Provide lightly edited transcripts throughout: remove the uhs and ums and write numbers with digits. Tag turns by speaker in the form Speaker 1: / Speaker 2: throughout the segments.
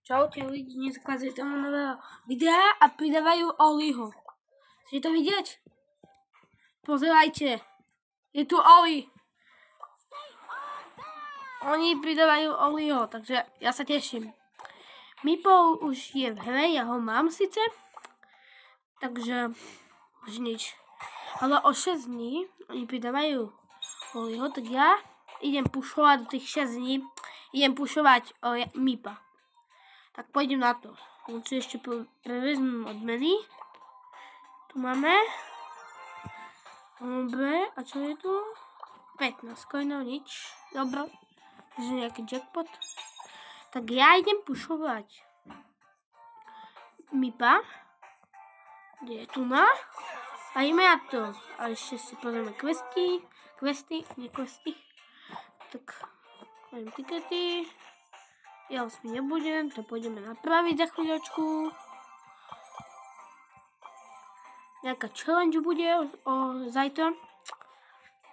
Speaker 1: Čaute lidi, dneska z toho nového videa a pridávajú Oliho. Chcete to vidieť? Pozerajte, je tu Oli. Oni pridávajú Oliho, takže ja sa teším. Meeple už je v hre, ja ho mám síce, takže už nič. Ale o 6 dní oni pridávajú Oliho, tak ja idem pušovať do tých 6 dní, idem pušovať Meepa. Tak pôjdem na to. Musím ešte prevezmem odmeny. Tu máme. Dobre, a čo je tu? 15 coinov, nič. Dobre. Takže nejaký jackpot. Tak ja idem pušovať Meepa. Kde je tu na? A ideme na to. A ešte si pozrieme questy. Nie questy. Tak, poviem tikety. Ja osmi nebudem, to pôjdeme napraviť za chvíľočku. Nejaká challenge bude zajtra.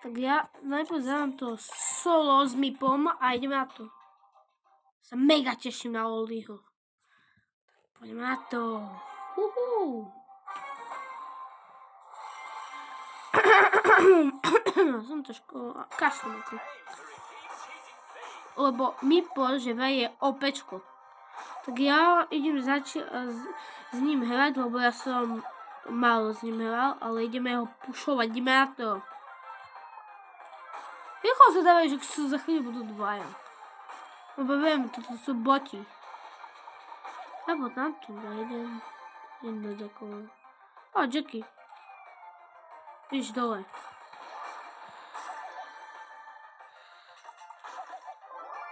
Speaker 1: Tak ja najprv zadám to solo s Meepom a ideme na to. Sa mega teším na Oliho. Poďme na to. Som trošku kašlem. Lebo Meeple, že je opečko. Tak ja idem začať s ním hrať, lebo ja som málo s ním hral, ale ideme ho pušovať, ideme na to. Rýchlo sa dávajú, že za chvíľu budú dvaja. Lebo viem, toto sú boti. Alebo tam tu idem do takého. Jackie. Víš dole.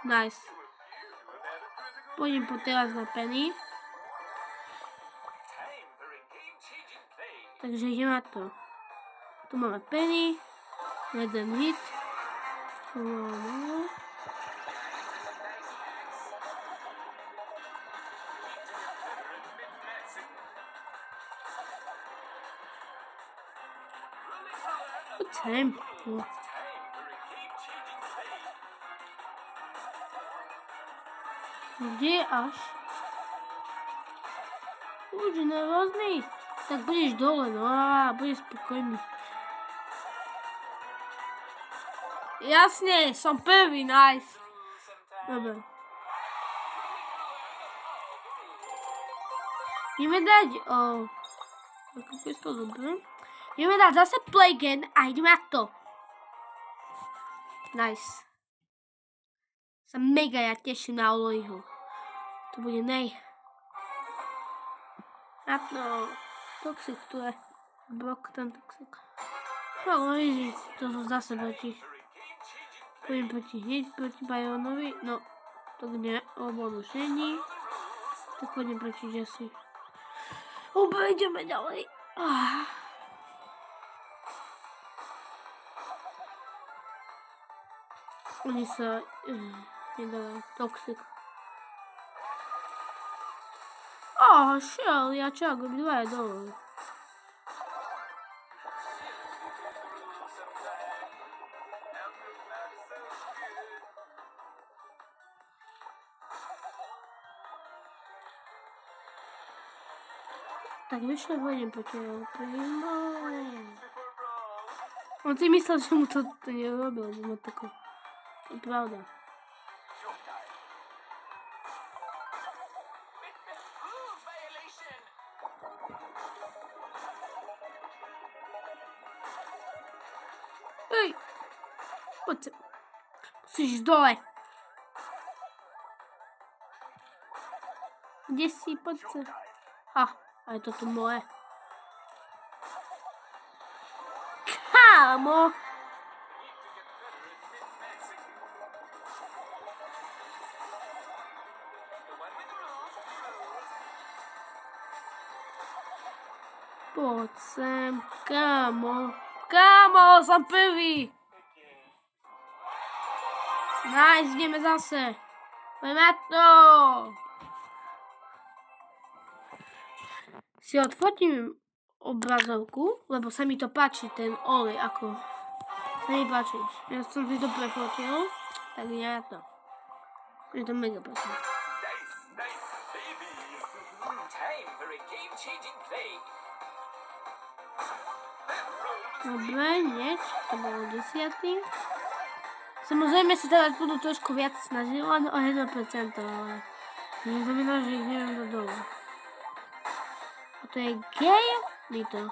Speaker 1: Nice. Pôjdem teraz na Penny. Takže idem na to. Tu máme Penny. Jeden hit. Tu máme. Poď sem. Kde až? Už nervózny. Tak budeš dole, no a budeš spokojný. Jasne, som prvý, nice. Dobre. Ideme dať, ideme dať zase play again a ideme na to. Nice. Sa mega ja teším na Oliho. To bude na to. Toxic tu je. Brock ten toxic. No easy, to sú zase proti. Pôjdem hneď proti Byonovi. No, to nie, lebo on už není. Tak pôjdem proti Jessie. Ideme ďalej. Oni sa nedávajú. Toxic. Šiel, ja čak, dvaja dole. Tak vyšle pôjdem proti Primo. On si myslel, že mu to nerobil, že mu tako. To je pravda. Hej! Poď sem. Musíš ísť dole. Kde si? Poď sem. A je toto moje. Kámo! Poď sem, kámo. Kámo, som prvý. Nice, ideme zase. Poďme na to. Si odfotím obrazovku, lebo sa mi to páči, ten Oli, ako sa mi páči. Ja som si to prefotil, tak ja to. Je to mega páči. Dobre, nie, to bolo 10. Samozrejme sa teraz budú trošku viac snažiť, len o 1%, ale to neznamená, že ich neviem dať dole. A to je gej? Nie to.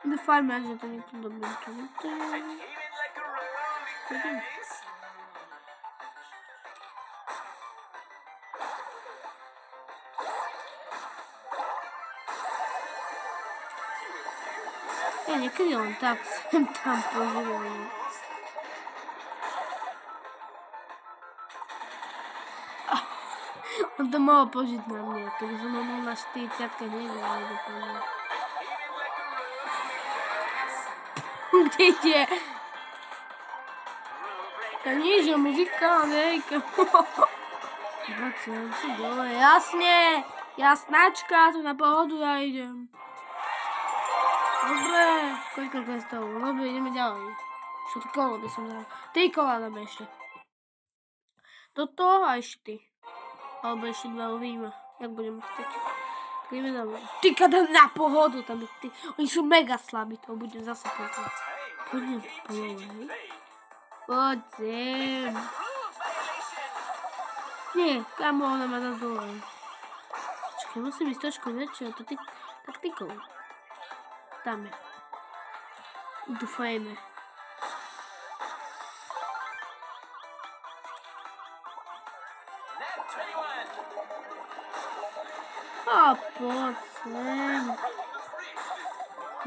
Speaker 1: Dúfajme, že to niekto dobrý. Ja niekedy len tak sem tam používam. On to mohol použiť na mňa, keby som ho mal na 40-ke nevedel dopadne. Kde ide? To nie je muzika, nejka. 20 si dole, jasne! Jasnačka, tu na pohodu ja idem. Dobre, koľko questov? Dobre, ideme ďalej. Všetko kolo by som dal. 3 kola dáme ešte. Toto a ešte ty. Alebo ešte 2 uvidíme, jak budeme chcieť. Ideme dobre. Ty kada na pohodu tam je ty. Oni sú mega slabí, to budem zase povedať. Poďme poďme, hej. Poď sem. Nie, kamo, ona ma dá dole. Čakaj, musím ísť trošku väčšie, to taktikou. Dáme. Dúfajme. A poď sem.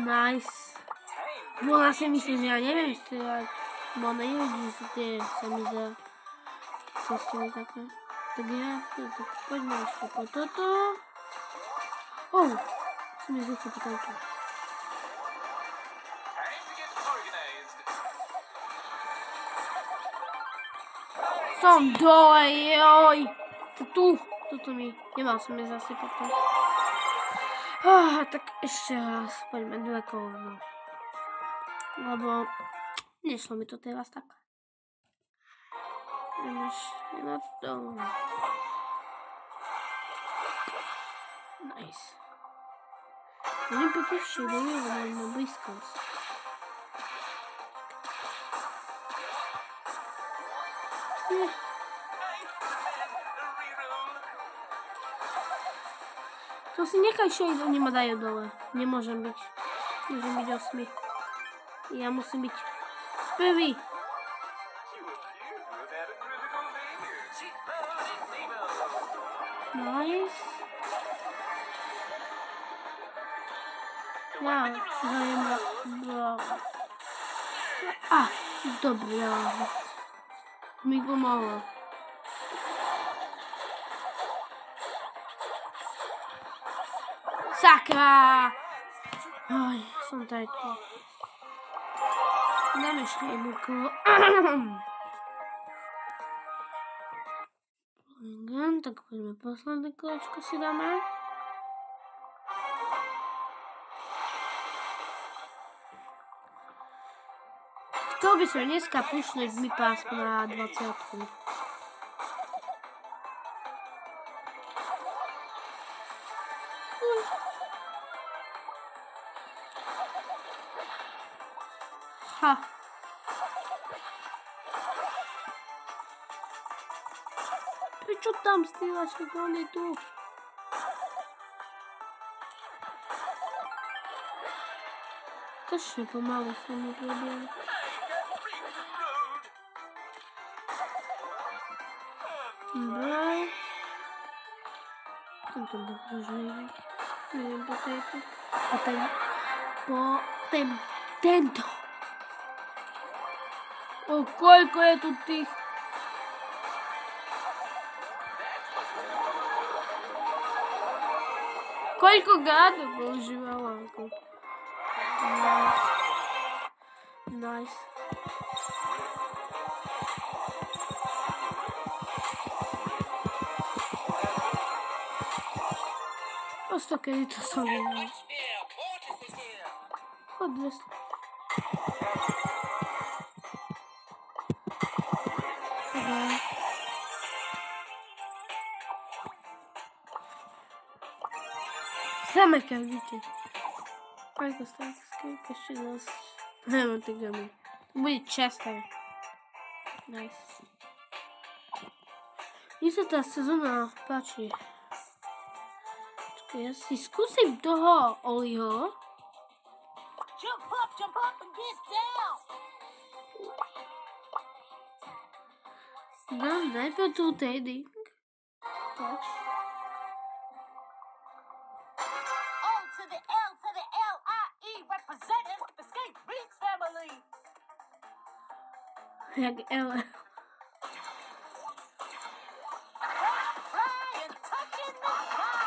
Speaker 1: Nice. Ona si myslí, že ja neviem strieľať. Bo ona nevidí si tie, sa mi zdá. Cestiny také. Tak ja, tak poďme ešte po toto. Musím ísť zúfať po tamto. Som dole, joj. Toto mi, nemal som ísť zase potom. Tak ešte raz, poďme 2 kola. Lebo nešlo mi to teraz tak. Idem ešte na to. Nice. Idem potiššie, dojdem na blízkosť. To si nechaj, že oni ma dajú dole. Nemôžem byť. Môžem byť 8. Ja musím byť prvý. Nice. Ja zajem dobre. Mi pomohlo. Sakra! Oj, som tady tu. Dáme ešte jednu kolo. Tak poďme posledné kolečko si dáme. Chcel by som dneska pušnúť mi pásku na 20. Prečo tam stýlaš, keď on je tu? Strašne pomalu sa mi prebiera. Dobre. Tento dokážem. Neviem, po tejto. Tento. Koľko je tu tých? Koľko gádov používala? Nice. Prosto kedy to som videl. Chod 200. Tak Same každite. Ako stávačky, ešte dosť. Neviem, tak dáme. To bude Chester. Nice. Mne sa tá sezóna páči. Čakaj, ja si skúsim toho Oliho.
Speaker 2: Jump up and get down.
Speaker 1: Dám najprv tú trading. Pač.
Speaker 2: O to the L to the L-I-E, representing the Skate Beats family.
Speaker 1: Jak L.
Speaker 2: Flying, touching the sky.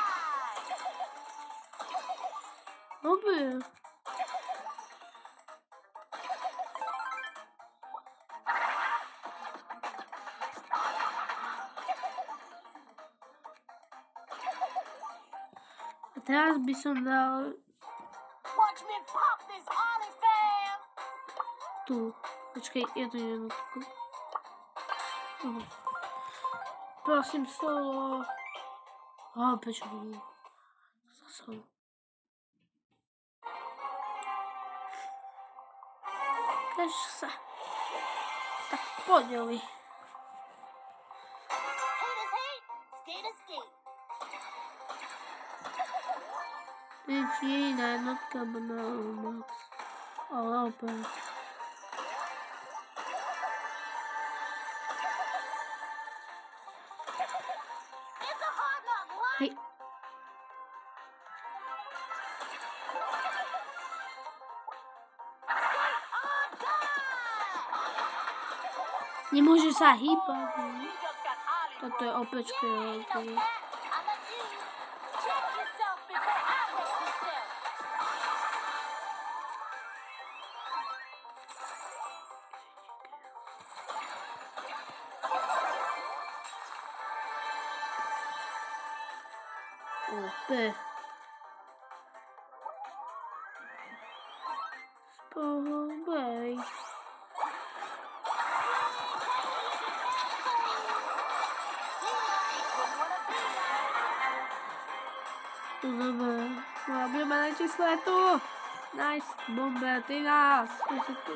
Speaker 1: Dobre. A teraz by som dal
Speaker 2: Watch me pop this Ollie fam.
Speaker 1: tu. Počkej, jednu jednotku. Prosím, solo. Prečo budú? Solo. Kaž sa tak podeli.
Speaker 2: Haters hate, skaters skate.
Speaker 1: Teď je iná jednotka, bo na Max. Ale opäť.
Speaker 2: It's a hard knock life.
Speaker 1: Hej.
Speaker 2: On die.
Speaker 1: Nemôže sa hýbať.
Speaker 2: You just got Ollie.
Speaker 1: Toto je opečka.
Speaker 2: You know that. I'm a dude. Check yourself before I wreck yourself.
Speaker 1: Opäť. Spohobej. Dobre. Robíme na čísle tu. Nice. Bomber 13. Ešte tu.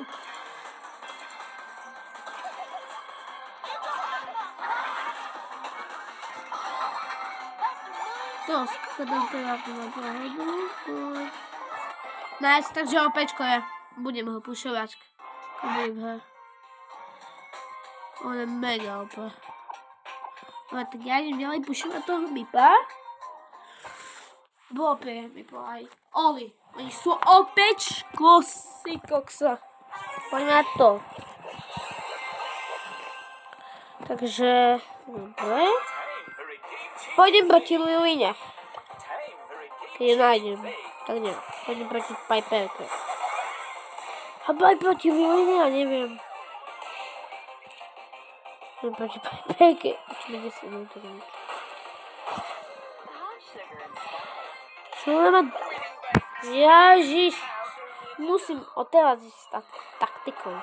Speaker 1: To skladám teda na pohodu. Nice, takže opečko je. Budem ho pušovať. Budem ho. On je mega opa. No tak ja idem ďalej pušovať toho Mipa. Bo opäť Mipo aj Oli. Oni sú opäť kosy koksa. Poďme na to. Takže, dobre. Pôjdem proti Liline. Keď ju nájdem. Tak nie. Pôjdem proti Piperke. A aj proti Liline, ja neviem. Pôjdem proti Piperke. Počme 10 minút. Čo len Ježiš. Musím odteraz ísť s taktikou.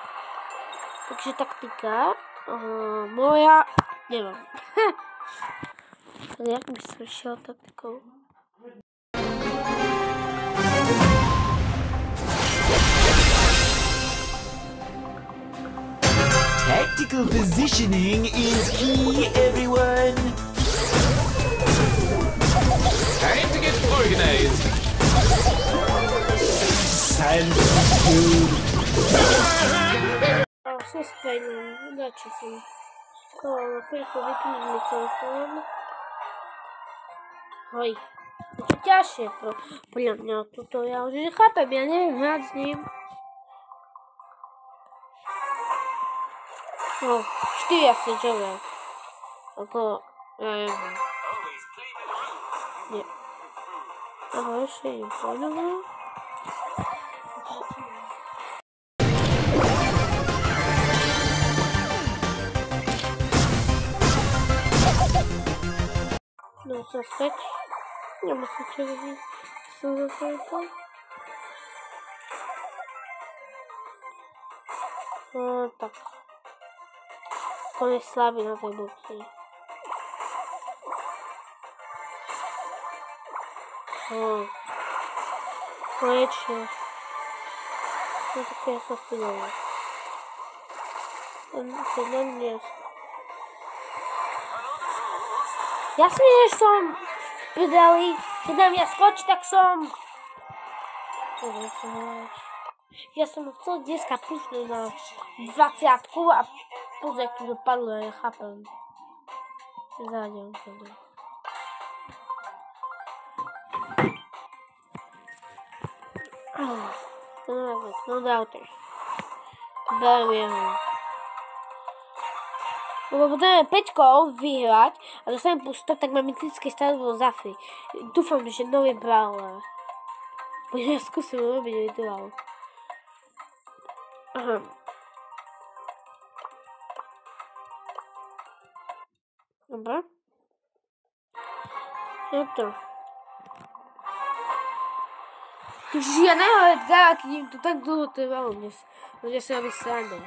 Speaker 1: Takže taktika. Moja. Neviem. Ale jak by som šiel taktikou?
Speaker 3: Tactical positioning is key, everyone.
Speaker 4: Time to get organized.
Speaker 1: Som späť, dačo som. Chvíľku vypnúť mikrofón. Hoj. Je to ťažšie podľa mňa toto. Ja už nechápem, ja neviem hrať s ním. No, 4 asi, čo vie. Ako, ja neviem. Nie. Aha, ešte idem poďme. No, som späť. Nemusím čo vidieť. Som zase to. Tak. On je slabý na tej boxy. Konečne. No také ja sa vpídala. To je len dnes. Jasne, že som vpídali. Keď na mňa skočí, tak som... Ja som chcel dneska pušnúť na 20 a pozri, jak to dopadlo, ja chápem. Záďam to. No dáte. Beriem jeho. Lebo potrebujeme 5 kol vyhrať a dostanem plus 100, tak mám mytické stavstvo za free. Dúfam, že nový brawler. Poďme ja skúsim robiť rituál. Aha. Dobre. Je to. Takže ja neho Edgara, keď im to tak dlho trvalo dnes. Ľudia sa robí srandu.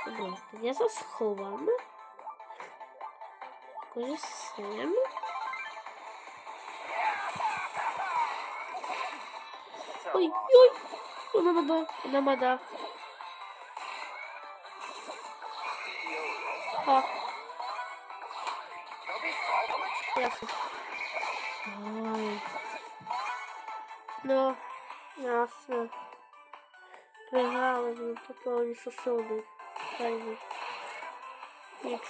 Speaker 1: Dobre, tak ja sa schovám. Akože sem. Oj. Ona ma dá. Jasne. No, jasne. Prehrali sme, toto oni sa súdu. Nič.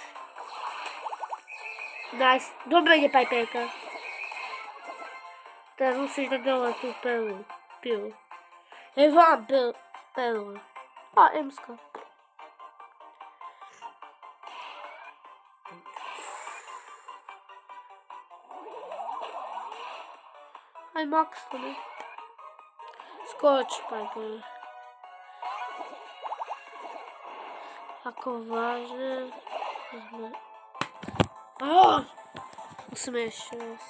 Speaker 1: Nice. Dobre ide Piperka. Teraz musíš dať dole tú pilu. Hej, vám pilu. A, Emska. Aj Max to ne. Skoč, Piper. Ako vážne. Musíme ešte raz.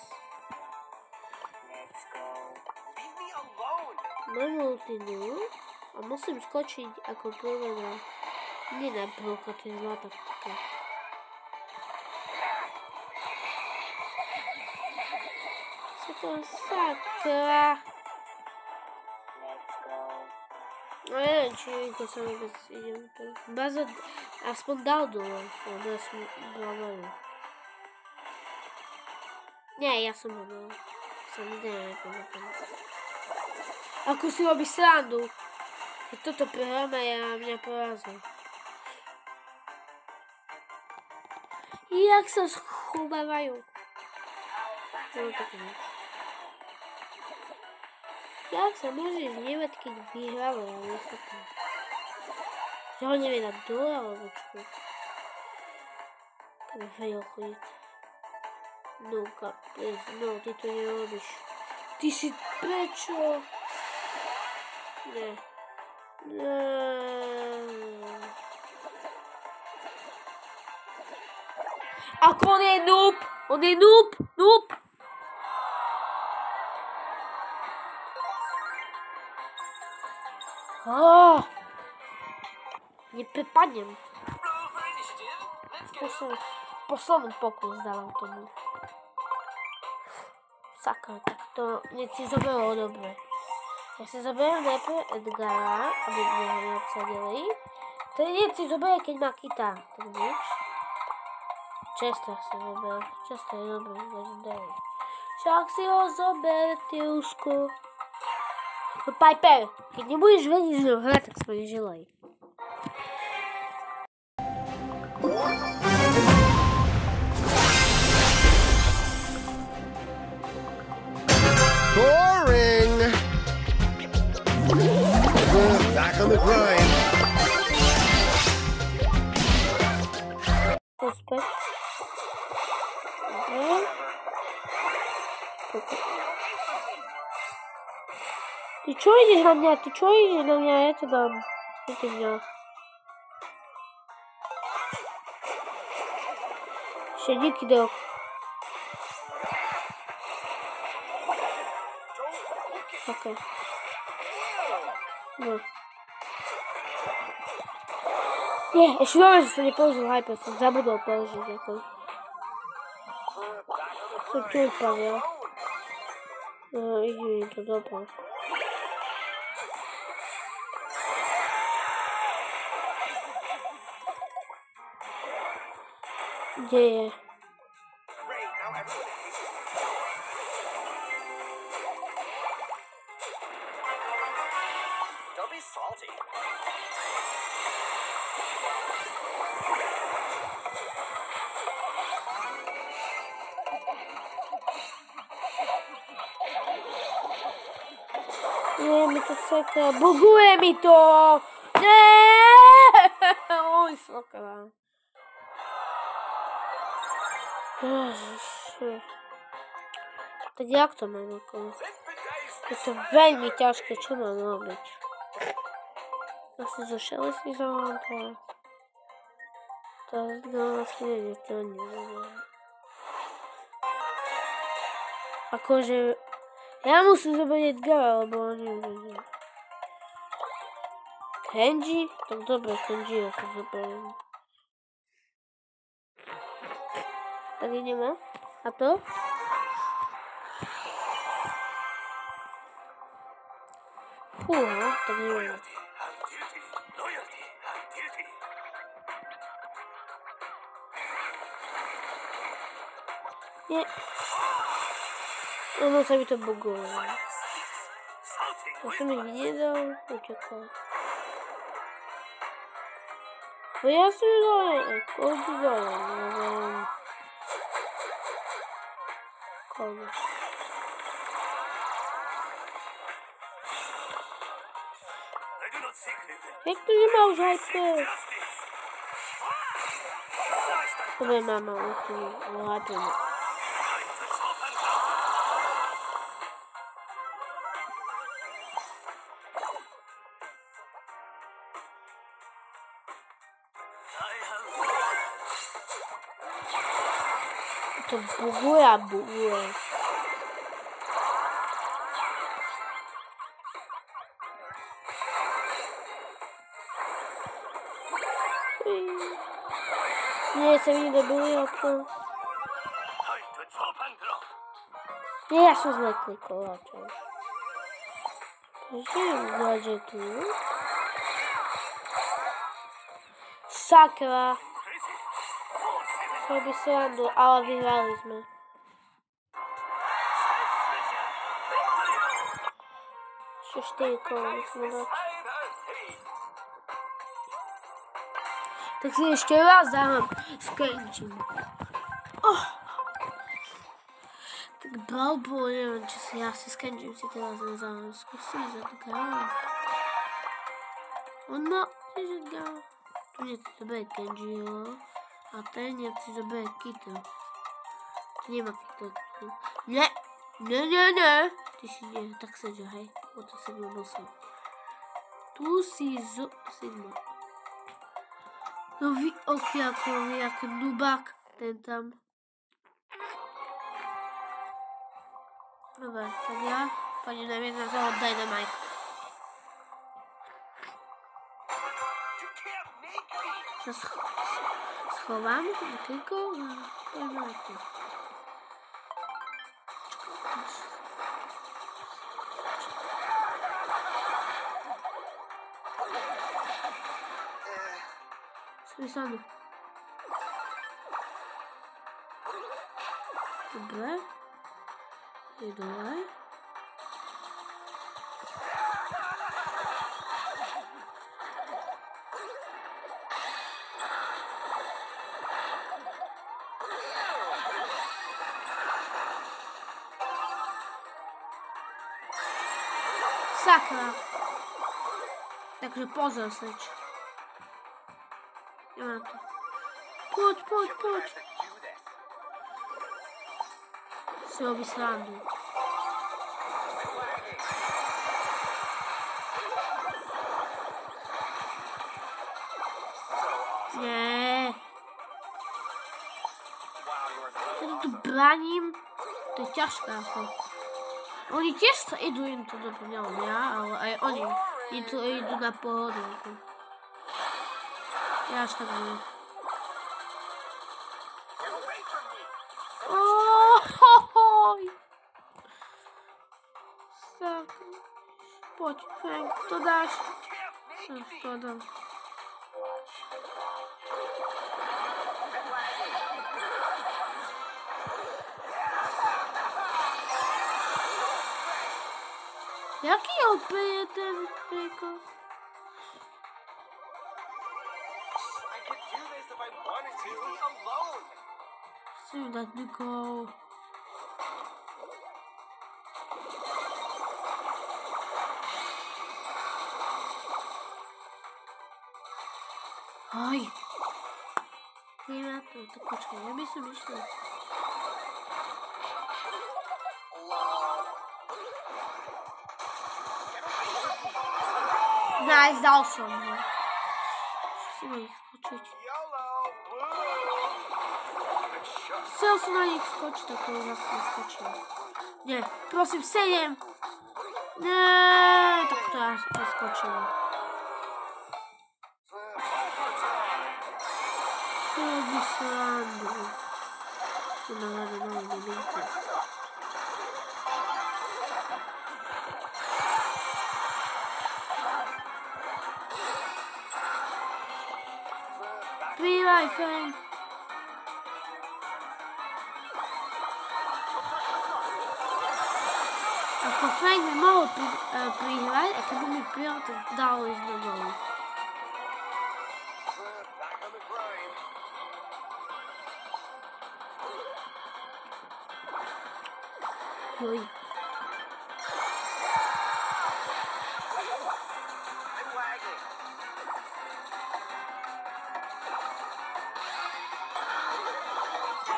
Speaker 1: Mám ultinu a musím skočiť ako prvé na... Nie na prvko, to je zlá taktika. Sakra. No neviem, či to sa vôbec idem to. Baza aspoň dal dole, lebo ja som bola veľa. Nie, ja som ho dal. Som nedal nepamätám. Ako si robí srandu. Keď toto prehráme, mňa porazil. Jak sa schovávajú. No tak nie. Jak sa môžeš hnevať, keď vyhráva, ja nechápam. Že ho nevie dať dole, alebo čo? Keď fail chodiť. No, please, no, ty to nerobíš. Ty si prečo? Ne. Ako on je noob! On je noob! Noob! Neprepadnem. Posledný pokus dávam tomu. Sakra, tak to hneď si zoberol dobre. Ja si zoberiem najprv Edgara, aby sme ho neobsadili. To hneď si zoberiem, keď má kita. Tak nič. Chester si zoberiem. Chester je dobrý, legendary. Však si ho zober, ty úzku. No Piper, keď nebudeš vedieť z ňou hrať, tak sa mi neželaj.
Speaker 5: Boring! Back on the grind.
Speaker 1: Suspect. Ty čo ideš na mňa? Ja to dám. Ty mňa. Ešte díky dok. Okej. No. Nie, ešte dobre, že som nepoužil hyper, som zabudol použiť ako. Som tu upadil. No, ide mi to dobre. Kde je?
Speaker 6: Don't be salty.
Speaker 1: Nie, mi to seka. Buguje mi to! Nie! Oj, sakra. Ježiši. Tak jak to mám ako? Je to veľmi ťažké, čo mám robiť? Asi zo šelestí zavám to. To vlastne nie, to neviem. Akože... Ja musím zobrať Edgara, lebo oni nevedia. Kenji? Tak dobre, Kenji ja sa zoberiem. Tak ideme. A to? Fúha, tak ideme. Nie. Ono sa mi to bugovalo. To som ich nedal, utekal. No ja som dal koľko dal, neviem. Koľko. Jak to, že má už hyper? Dobre, mama, už tu hyper. To buguje a buguje. Nie, sa mi dobili ako. Nie, ja som zle klikol, čo? Takže gadžetu. Sakra. Chcel by srandu, ale vyhrali sme. Ešte 4 kola musíme dať. Tak si ešte raz dávam skončím. Tak blbo, neviem, či si ja si skončím si teraz nezávam. Skúsim za to kráľa. Ono, že dá. Tu nie to bude Kenji, jo. A ten je si zoberie Kita. Tu nemá Kita. Ne. Ty si nie, tak seď, hej. O to sa mi musím. Tu si Sigma. No vy okiakovi, jak nubák, ten tam. Dobre, tak ja pôjdem na jedna toho Dynamite. Sa schovám do klikov a pôjdeme na to. Spisano. Dobre. Je dole. Sakra. Takže pozor seč. Ideme na to. Poď. Si robí srandu. Nie. Ja to tu braním. To je ťažké ako. Oni tiež sa idú im to doplňajú, ja, ale aj oni idú na pohodu. Ja až tak nie. Tak. Poď, Frank, to dáš. To dám. Jaký OP je ten Peko? Chci mu dať Nikou. Aj. Nie na to, tak počkaj, ja by som išla. Nice, dal som ho. Chcel som na nich skočiť. Chcel som na nich skočiť, tak to zase neskočil. Nie, prosím, 7. Nie, tak to ja neskočil. Chcel by srandu. To nahľadá na minúte. Prívaj, Frank. Ako Frank by mohol prihrať, a keby mi prijal, tak dalo ísť do dolu. Joj.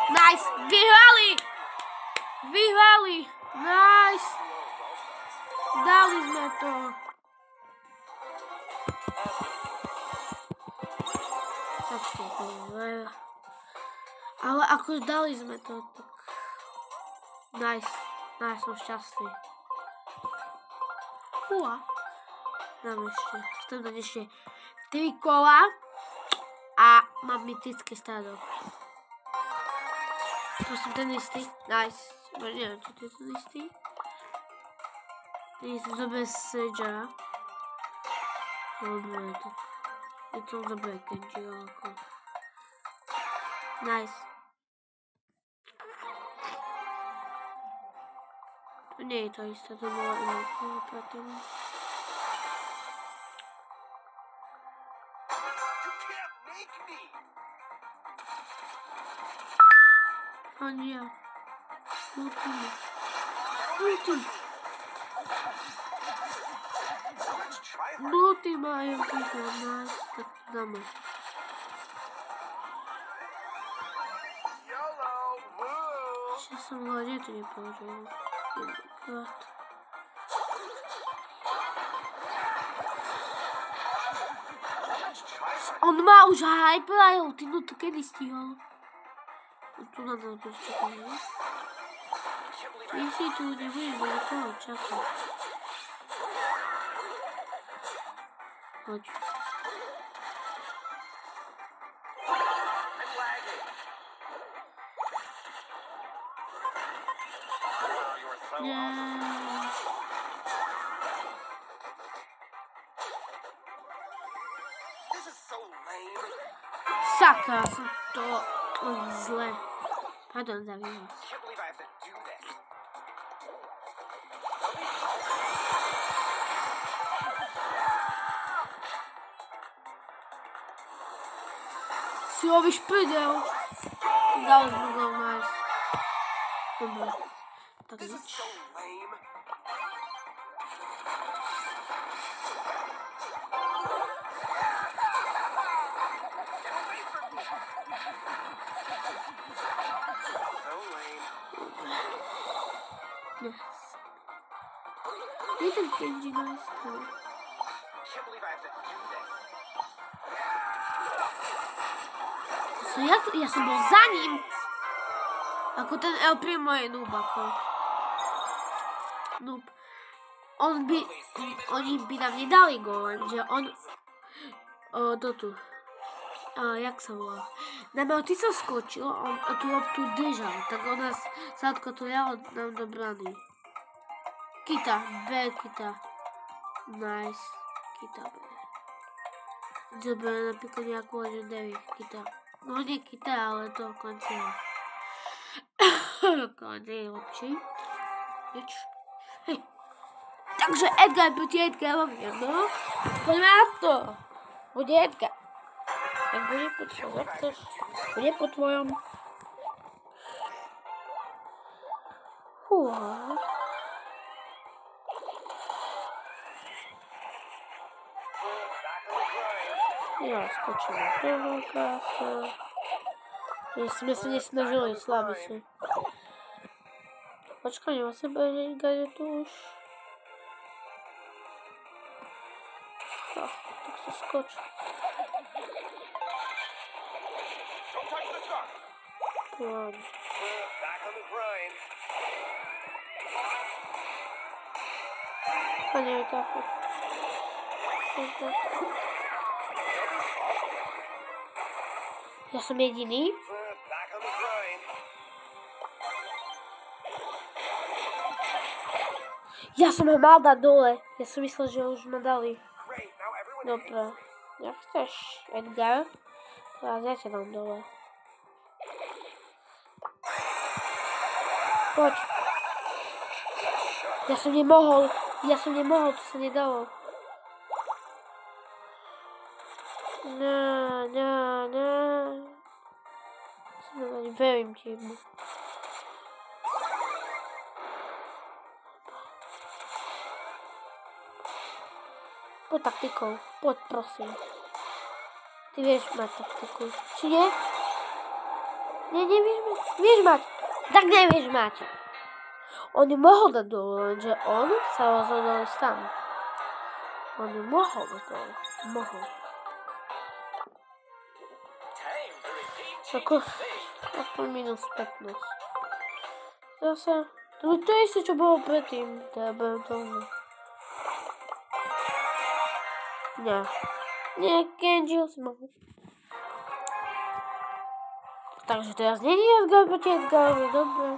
Speaker 1: Nice! Vyhrali! Vyhrali! Nice! Dali sme to. Tak to je. Ale ako dali sme to, tak... Nice. Nice, som šťastný. Fúha. Dám ešte. Chcem dať ešte 3 kola a mám mytické stádok. Prosím, ten istý. Nice. Neviem, či to je ten istý. Ten istý zober Sagea. Dobre, tak. Je to zober Kenji, ako. Nice. To nie je to isté, to bolo iné. Predtým. A nie. Ultim. Multi majú týchto nás, tak dáme. Ešte som hľadne to nepoložil. On má už hyper a jeho týmu to kedy stihol. Tu na nás bude čakať, ne? Ty si tu nebudeš do nikoho čakať. Poď. Sakra, som to zle. Pardon za výhod. Si robíš prdel. Dal sme go, nice. Dobre. Tak nič. Yes. Je ten Kenji nice, no. Ja som bol za ním. Ako ten El Primo je noob, ako. Noob. Oni by nám nedali gól, lenže on... to tu. jak sa volá? Nemo, ty sa skočil, on tú loptu držal, tak ona sa odkotula nám do brany. Kita, B, kita. Nice. Kita, B. Zober napríklad nejakú legendary, kita. No nie kita, ale to konci. Konci lepší. Nič. Hej. Takže Edgar proti Edgarovi, no? Poďme na to. Bude Edgar. Tak bude po tvojom, chceš? Bude po tvojom. Ja skočím na toho krása. Sme sa nesnažili, slabí sú. Počkaj, o sebe, že Edgar je tu už. Tak sa skoč. Ладно. Понятно, так вот. Ja som jediný. Ja som ho mal dať dole. Ja som myslel, že už ma dali. Dobre. Jak chceš, Edgar? Teraz ja ťa dám dole. Poď. Ja som nemohol, to sa nedalo. Verím ti. Poď taktikou, poď prosím. Ty vieš mať taktiku, či nie? Nie, nevieš mať? Vieš mať? Tak nevieš mať. On ju mohol dať dole, lenže on sa rozhodol sám. On ju mohol dať dole. Mohol. Ako aspoň minus 15. Zase, to je isté, čo bolo predtým. Teda budem tomu. Nie, Kenji si mohol. Takže teraz nie je Edgar proti Edgarovi, dobre.